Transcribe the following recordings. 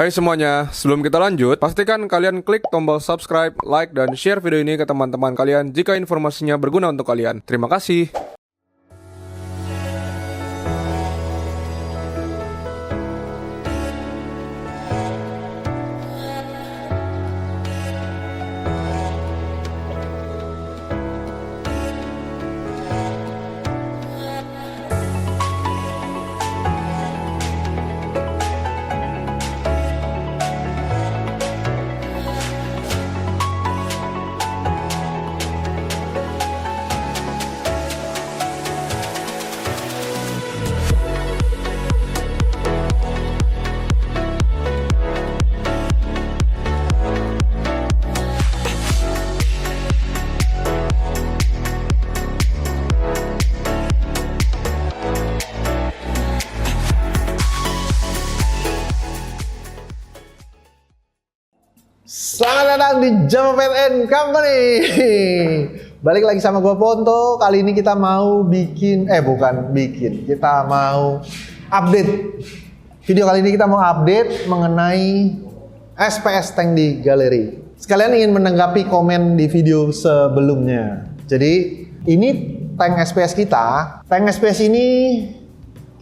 Hai semuanya, sebelum kita lanjut, pastikan kalian klik tombol subscribe, like, dan share video ini ke teman-teman kalian jika informasinya berguna untuk kalian. Terima kasih. Selamat datang di Jama Pet and Company. Balik lagi sama gue Ponto. Kali ini kita mau kita mau update. Video kali ini kita mau update mengenai SPS tank di galeri. Sekalian ingin menanggapi komen di video sebelumnya. Jadi ini tank SPS kita. Tank SPS ini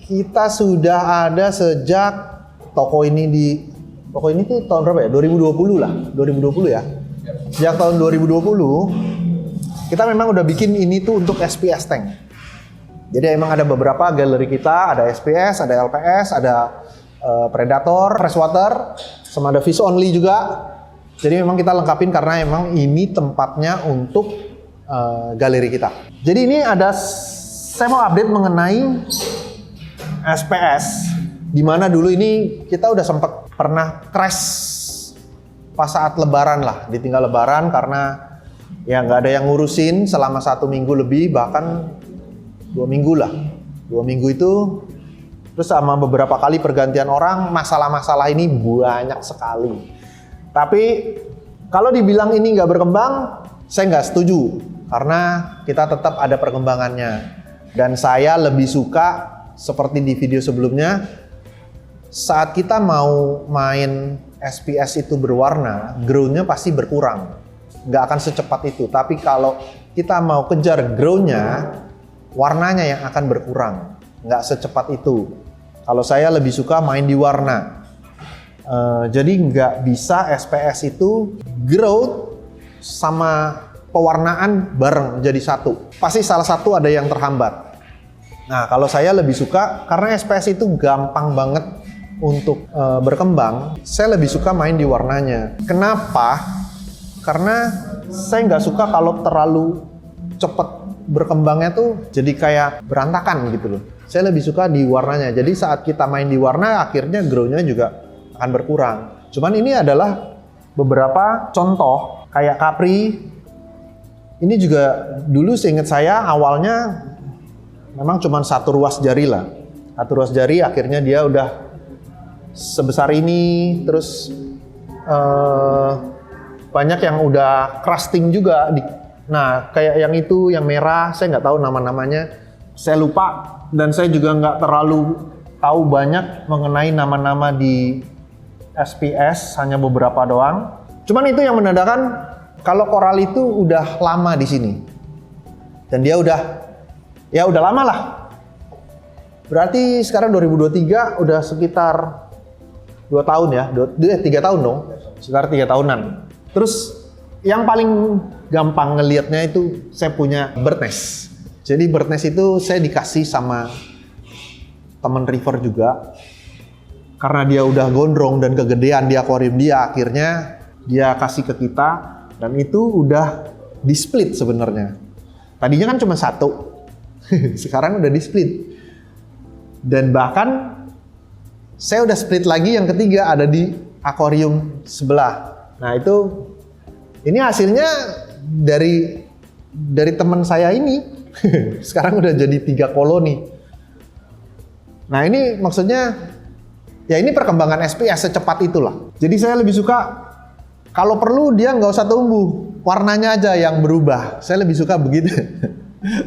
kita sudah ada sejak toko ini tuh tahun berapa ya? 2020 lah, 2020 ya. Sejak tahun 2020 kita memang udah bikin ini tuh untuk SPS tank. Jadi emang ada beberapa galeri kita, ada SPS, ada LPS, ada Predator, Freshwater, sama ada Fish Only juga. Jadi memang kita lengkapin karena emang ini tempatnya untuk galeri kita. Jadi ini saya mau update mengenai SPS. Dimana dulu ini kita udah sempat pernah crash pas saat lebaran lah, ditinggal lebaran karena ya nggak ada yang ngurusin selama 1 minggu lebih, bahkan 2 minggu lah. 2 minggu itu terus sama beberapa kali pergantian orang, masalah-masalah ini banyak sekali. Tapi kalau dibilang ini nggak berkembang, saya nggak setuju karena kita tetap ada perkembangannya. Dan saya lebih suka seperti di video sebelumnya, saat kita mau main SPS itu berwarna, grow-nya pasti berkurang. Nggak akan secepat itu. Tapi kalau kita mau kejar grow-nya, warnanya yang akan berkurang. Nggak secepat itu. Kalau saya lebih suka main di warna. Jadi nggak bisa SPS itu grow sama pewarnaan bareng jadi satu. Pasti salah satu ada yang terhambat. Nah, kalau saya lebih suka, karena SPS itu gampang banget untuk berkembang, saya lebih suka main di warnanya. Kenapa? Karena saya nggak suka kalau terlalu cepet berkembangnya tuh jadi kayak berantakan gitu loh. Saya lebih suka di warnanya. Jadi saat kita main di warna, akhirnya grow-nya juga akan berkurang. Cuman ini adalah beberapa contoh kayak Capri. Ini juga dulu seingat saya awalnya memang cuma satu ruas jari lah. Satu ruas jari, akhirnya dia udah sebesar ini, terus banyak yang udah crusting juga. Nah, kayak yang itu, yang merah, saya nggak tahu nama-namanya, saya lupa, dan saya juga nggak terlalu tahu banyak mengenai nama-nama di SPS, hanya beberapa doang. Cuman itu yang menandakan kalau koral itu udah lama di sini, dan dia udah lama lah. Berarti sekarang 2023 udah sekitar 2 tahun ya, 3 tahun dong, sekitar 3 tahunan. Terus yang paling gampang ngelihatnya itu saya punya bird nest. Jadi bird nest itu saya dikasih sama teman river juga. Karena dia udah gondrong dan kegedean di akuarium dia, akhirnya dia kasih ke kita, dan itu udah di split sebenarnya. Tadinya kan cuma 1, sekarang udah di split. Dan bahkan saya udah split lagi, yang ketiga ada di akuarium sebelah. Nah ini hasilnya dari teman saya ini. Sekarang udah jadi 3 koloni. Nah ini maksudnya, ya ini perkembangan SPS secepat itulah. Jadi saya lebih suka kalau perlu dia nggak usah tumbuh, warnanya aja yang berubah. Saya lebih suka begitu.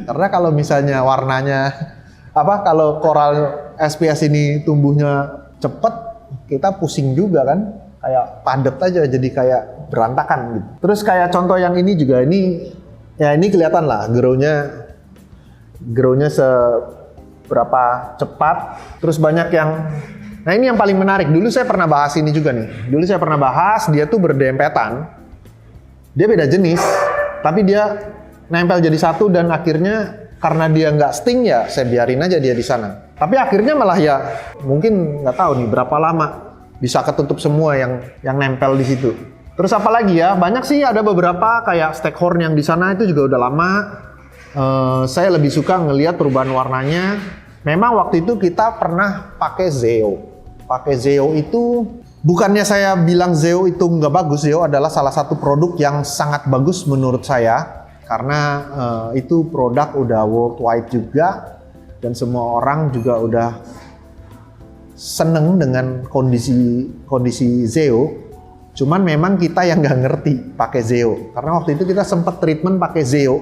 Karena kalau misalnya warnanya kalau koral SPS ini tumbuhnya cepet, kita pusing juga kan, kayak padat aja, jadi kayak berantakan gitu. Terus kayak contoh yang ini juga, ini kelihatan lah grow-nya seberapa cepat. Terus banyak yang, nah ini yang paling menarik. Dulu saya pernah bahas ini juga nih. Dulu saya pernah bahas, dia tuh berdempetan. Dia beda jenis, tapi dia nempel jadi satu, dan akhirnya karena dia nggak sting ya saya biarin aja dia di sana. Tapi akhirnya malah ya mungkin nggak tahu nih berapa lama bisa ketutup semua yang nempel di situ. Terus apa lagi ya? Banyak sih, ada beberapa kayak Steckhorn yang di sana itu juga udah lama. Saya lebih suka ngelihat perubahan warnanya. Memang waktu itu kita pernah pakai Zeo. Pakai Zeo itu bukannya saya bilang Zeo itu nggak bagus. Zeo adalah salah satu produk yang sangat bagus menurut saya. Karena itu produk udah worldwide juga, dan semua orang juga udah seneng dengan kondisi Zeo. Cuman memang kita yang nggak ngerti pakai Zeo, karena waktu itu kita sempat treatment pakai Zeo.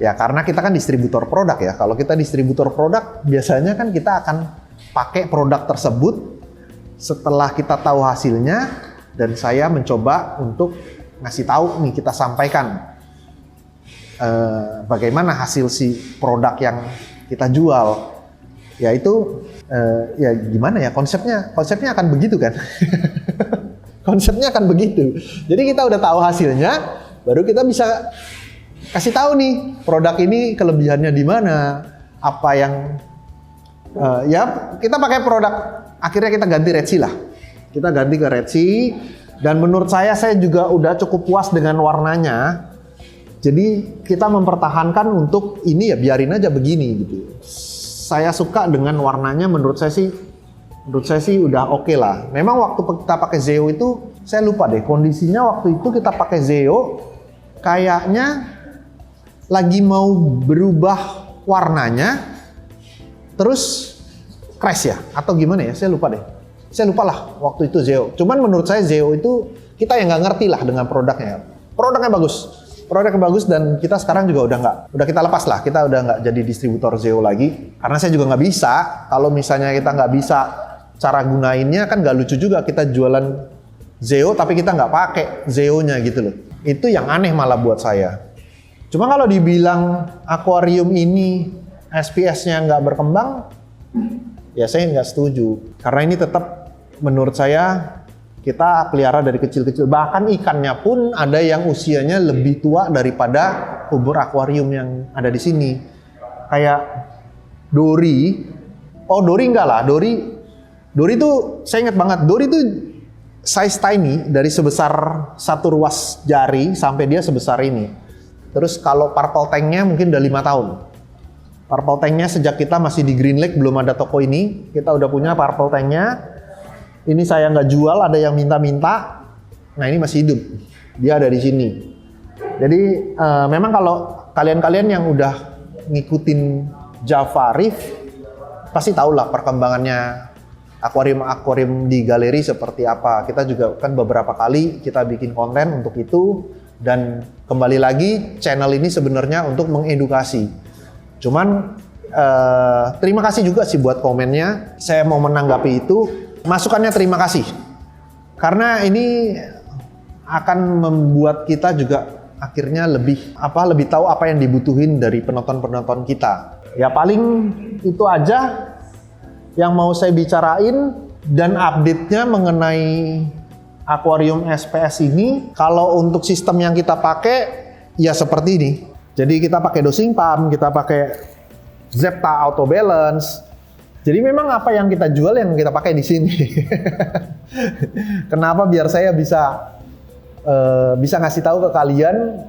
Ya karena kita kan distributor produk ya. Kalau kita distributor produk biasanya kan kita akan pakai produk tersebut setelah kita tahu hasilnya, dan saya mencoba untuk ngasih tahu nih, kita sampaikan bagaimana hasil si produk yang kita jual. Ya itu ya gimana ya, konsepnya akan begitu kan. Konsepnya akan begitu. Jadi kita udah tahu hasilnya, baru kita bisa kasih tahu nih produk ini kelebihannya di mana, apa yang ya kita pakai produk, akhirnya kita ganti Red Sea lah. Kita ganti ke Red Sea, dan menurut saya juga udah cukup puas dengan warnanya. Jadi kita mempertahankan untuk ini ya biarin aja begini gitu. Saya suka dengan warnanya, menurut saya sih udah oke lah. Memang waktu kita pakai Zeo itu saya lupa deh kondisinya, waktu itu kita pakai Zeo kayaknya lagi mau berubah warnanya terus crash ya atau gimana ya, saya lupa deh. Saya lupa lah waktu itu Zeo. Cuman menurut saya Zeo itu kita yang nggak ngerti lah dengan produknya. Produknya bagus, dan kita sekarang juga udah kita lepas lah, kita udah nggak jadi distributor Zeo lagi, karena saya juga nggak bisa. Kalau misalnya kita nggak bisa cara gunainnya, kan nggak lucu juga kita jualan Zeo tapi kita nggak pakai Zeo-nya gitu loh. Itu yang aneh malah buat saya. Cuma kalau dibilang akuarium ini SPS-nya nggak berkembang, ya saya nggak setuju, karena ini tetap menurut saya kita pelihara dari kecil-kecil. Bahkan ikannya pun ada yang usianya lebih tua daripada umur akuarium yang ada di sini. Kayak Dory. Oh, Dory enggak lah. Dory tuh saya ingat banget. Dory tuh size tiny, dari sebesar satu ruas jari sampai dia sebesar ini. Terus kalau purple tanknya mungkin udah 5 tahun. Purple tanknya sejak kita masih di Green Lake, belum ada toko ini, kita udah punya purple tanknya. Ini saya nggak jual, ada yang minta-minta. Nah ini masih hidup, dia ada di sini. Jadi memang kalau kalian-kalian yang udah ngikutin Java Reef, pasti tahu lah perkembangannya akuarium di galeri seperti apa. Kita juga kan beberapa kali kita bikin konten untuk itu, dan kembali lagi channel ini sebenarnya untuk mengedukasi. Cuman terima kasih juga sih buat komennya. Saya mau menanggapi itu. Masukannya terima kasih, karena ini akan membuat kita juga akhirnya lebih tahu apa yang dibutuhin dari penonton kita. Ya paling itu aja yang mau saya bicarain, dan update-nya mengenai akuarium SPS ini. Kalau untuk sistem yang kita pakai ya seperti ini. Jadi kita pakai dosing pump, kita pakai Zepta Auto Balance. Jadi memang apa yang kita jual yang kita pakai di sini. Kenapa? Biar saya bisa ngasih tahu ke kalian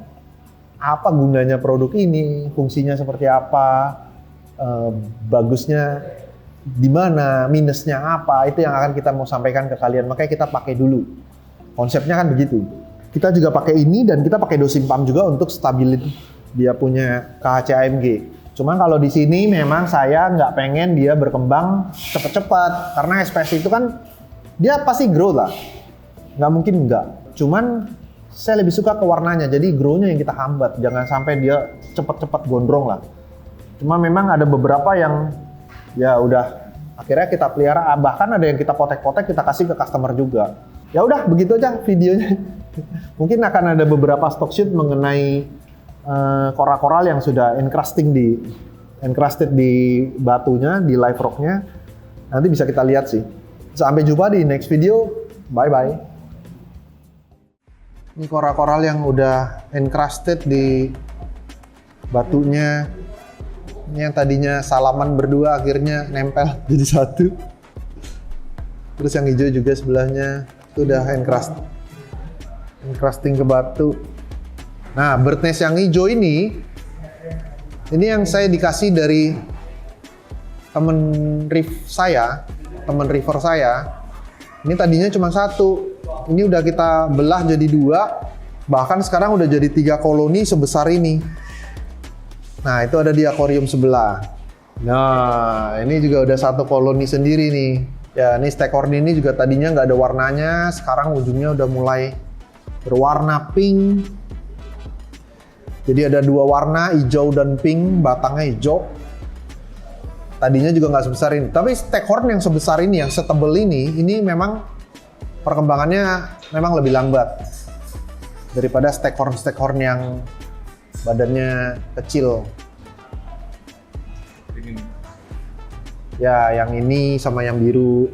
apa gunanya produk ini, fungsinya seperti apa, bagusnya di mana, minusnya apa, itu yang akan kita mau sampaikan ke kalian. Makanya kita pakai dulu. Konsepnya kan begitu. Kita juga pakai ini, dan kita pakai dosing pump juga untuk stabilin dia punya KHC AMG. Cuman kalau di sini memang saya nggak pengen dia berkembang cepet-cepet, karena SPS itu kan dia pasti grow lah, nggak mungkin nggak. Cuman saya lebih suka ke warnanya, jadi grow-nya yang kita hambat, jangan sampai dia cepet-cepet gondrong lah. Cuma memang ada beberapa yang ya udah Akhirnya kita pelihara, bahkan ada yang kita potek-potek kita kasih ke customer juga. Ya udah begitu aja videonya. Mungkin akan ada beberapa stock shoot mengenai coral yang sudah encrusted di batunya, di live rocknya. Nanti bisa kita lihat sih. Sampai jumpa di next video. Bye bye. Ini coral yang udah encrusted di batunya. Ini yang tadinya salaman berdua akhirnya nempel jadi satu. Terus yang hijau juga sebelahnya itu udah encrusting ke batu. Nah, bird nest yang hijau ini yang saya dikasih dari temen river saya. Ini tadinya cuma satu. Ini udah kita belah jadi 2. Bahkan sekarang udah jadi 3 koloni sebesar ini. Nah, itu ada di akuarium sebelah. Nah, ini juga udah 1 koloni sendiri nih. Ya, ini staghorn ini juga tadinya nggak ada warnanya. Sekarang ujungnya udah mulai berwarna pink. Jadi ada 2 warna, hijau dan pink, batangnya hijau. Tadinya juga nggak sebesar ini. Tapi staghorn yang sebesar ini, yang setebel ini memang perkembangannya memang lebih lambat daripada staghorn yang badannya kecil. Ya, yang ini sama yang biru.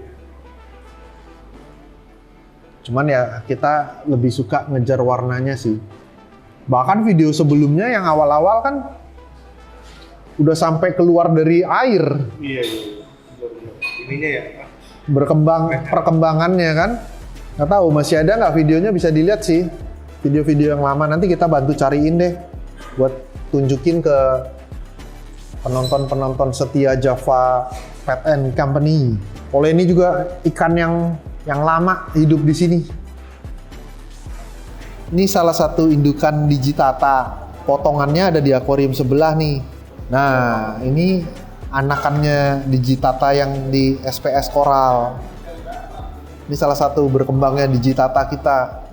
Cuman ya kita lebih suka ngejar warnanya sih. Bahkan video sebelumnya yang awal-awal kan udah sampai keluar dari air. Iya. Ininya ya. Perkembangannya kan. Nggak tahu masih ada nggak videonya, bisa dilihat sih. Video-video yang lama nanti kita bantu cariin deh. Buat tunjukin ke penonton setia Java Pet and Company. Oleh ini juga ikan yang lama hidup di sini. Ini salah satu indukan digitata. Potongannya ada di akuarium sebelah nih. Nah, ini anakannya digitata yang di SPS Coral. Ini salah satu berkembangnya digitata kita.